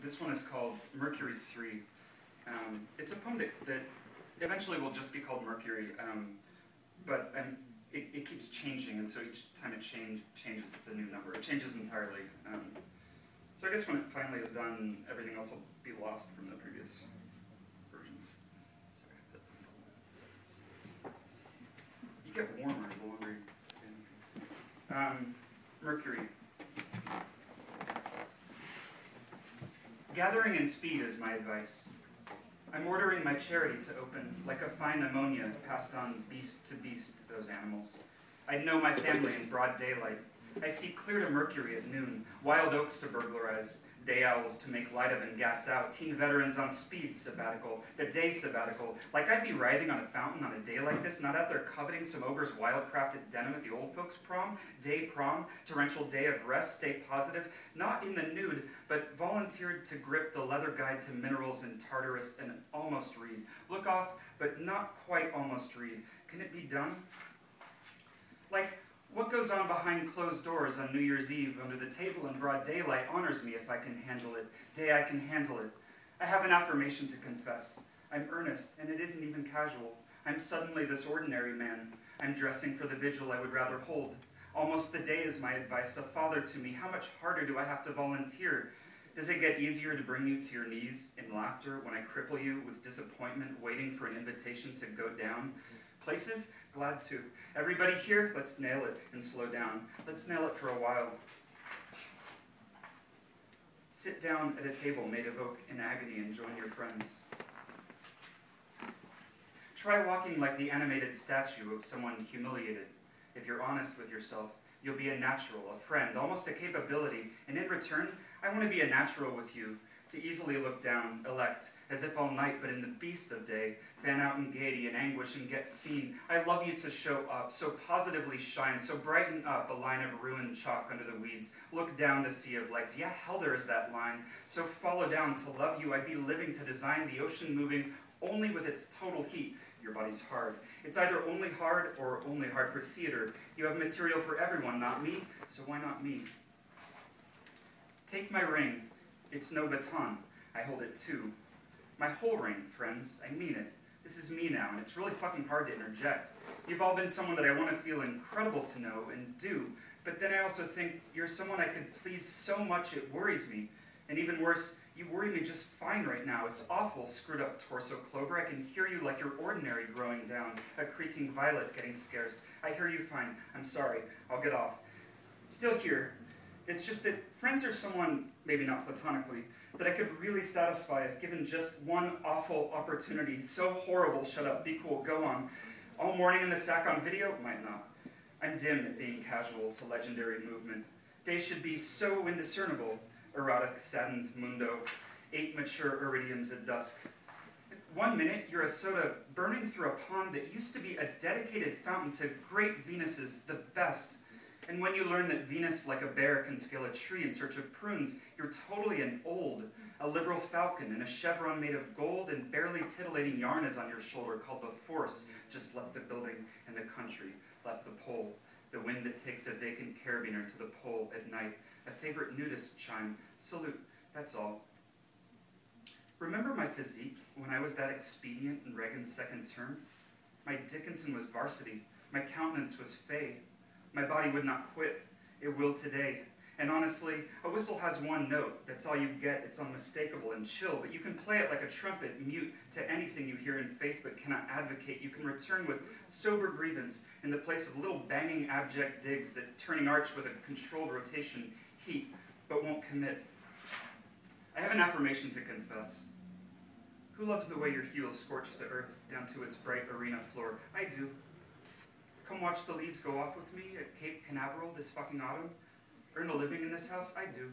This one is called Mercury 3. It's a poem that eventually will just be called Mercury, but it keeps changing, and so each time it changes, it's a new number. It changes entirely. So I guess when it finally is done, everything else will be lost from the previous versions. You get warmer the longer you stand. Mercury. Gathering in speed is my advice. I'm ordering my charity to open like a fine ammonia passed on beast to beast, those animals. I'd know my family in broad daylight. I see clear to Mercury at noon, wild oaks to burglarize, day owls to make light of and gas out, teen veterans on speed sabbatical, the day sabbatical. Like I'd be writhing on a fountain on a day like this, not out there coveting some ogre's wildcrafted denim at the old folks' prom, torrential day of rest, stay positive, not in the nude, but volunteered to grip the leather guide to minerals in Tartarus and almost read. Look off, but not quite almost read. Can it be done? Like, what goes on behind closed doors on New Year's Eve under the table in broad daylight honors me if I can handle it. Day I can handle it. I have an affirmation to confess. I'm earnest, and it isn't even casual. I'm suddenly this ordinary man. I'm dressing for the vigil I would rather hold. Almost the day is my advice, a father to me. How much harder do I have to volunteer? Does it get easier to bring you to your knees in laughter when I cripple you with disappointment, waiting for an invitation to go down? Places? Glad to. Everybody here? Let's nail it and slow down. Let's nail it for a while. Sit down at a table made of oak in agony and join your friends. Try walking like the animated statue of someone humiliated. If you're honest with yourself, you'll be a natural, a friend, almost a capability, and in return, I want to be a natural with you, to easily look down, elect, as if all night, but in the beast of day, fan out in gaiety and anguish and get seen. I love you to show up, so positively shine, so brighten up a line of ruined chalk under the weeds. Look down the sea of lights. Yeah, hell, there is that line. So follow down to love you. I'd be living to design the ocean moving only with its total heat. Your body's hard. It's either only hard or only hard for theater. You have material for everyone, not me, so why not me? Take my ring. It's no baton. I hold it too. My whole ring, friends. I mean it. This is me now, and it's really fucking hard to interject. You've all been someone that I want to feel incredible to know and do, but then I also think you're someone I could please so much it worries me. And even worse, you worry me just fine right now. It's awful, screwed up torso clover. I can hear you like you're ordinary growing down, a creaking violet getting scarce. I hear you fine. I'm sorry. I'll get off. Still here. It's just that friends are someone, maybe not platonically, that I could really satisfy if given just one awful opportunity. So horrible, shut up, be cool, go on. All morning in the sack on video? Might not. I'm dim at being casual to legendary movement. Days should be so indiscernible. Erotic, saddened mundo. 8 mature iridiums at dusk. 1 minute, you're a soda burning through a pond that used to be a dedicated fountain to great Venuses, the best. And when you learn that Venus, like a bear, can scale a tree in search of prunes, you're totally an old, a liberal falcon in a chevron made of gold, and barely titillating yarn is on your shoulder called the Force, just left the building and the country, left the pole. The wind that takes a vacant carabiner to the pole at night, a favorite nudist chime, salute, that's all. Remember my physique when I was that expedient in Reagan's second term? My Dickinson was varsity, my countenance was fey. My body would not quit. It will today. And honestly, a whistle has one note. That's all you get. It's unmistakable and chill, but you can play it like a trumpet, mute to anything you hear in faith but cannot advocate. You can return with sober grievance in the place of little banging abject digs that turning arch with a controlled rotation, heat, but won't commit. I have an affirmation to confess. Who loves the way your heels scorch the earth down to its bright arena floor? I do. Come watch the leaves go off with me at Cape Canaveral this fucking autumn? Earn a living in this house? I do.